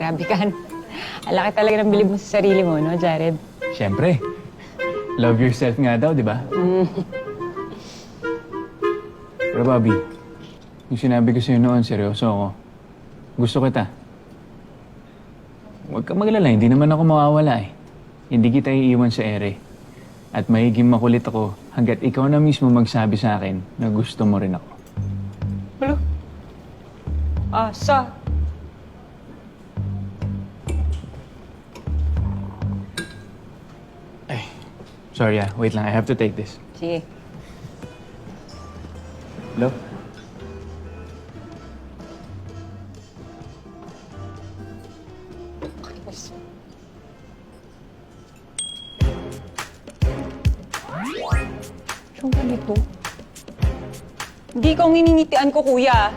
Grabe ka. Ang laki talaga ng bilib mo sa sarili mo, no, Jared? Siyempre. Love yourself nga daw, di ba? Pero Bobby, yung sinabi ko sa'yo noon, seryoso ako. Gusto kita. Huwag ka maglala, hindi naman ako mawawala eh. Hindi kita iiwan sa ere. At mahiging makulit ako hanggat ikaw na mismo magsabi sa akin na gusto mo rin ako. Hello? Asa? Ay, sorry wait lang, I have to take this. Sige. Hello? Saan ka nito? Hindi ko nginingitian ko, kuya.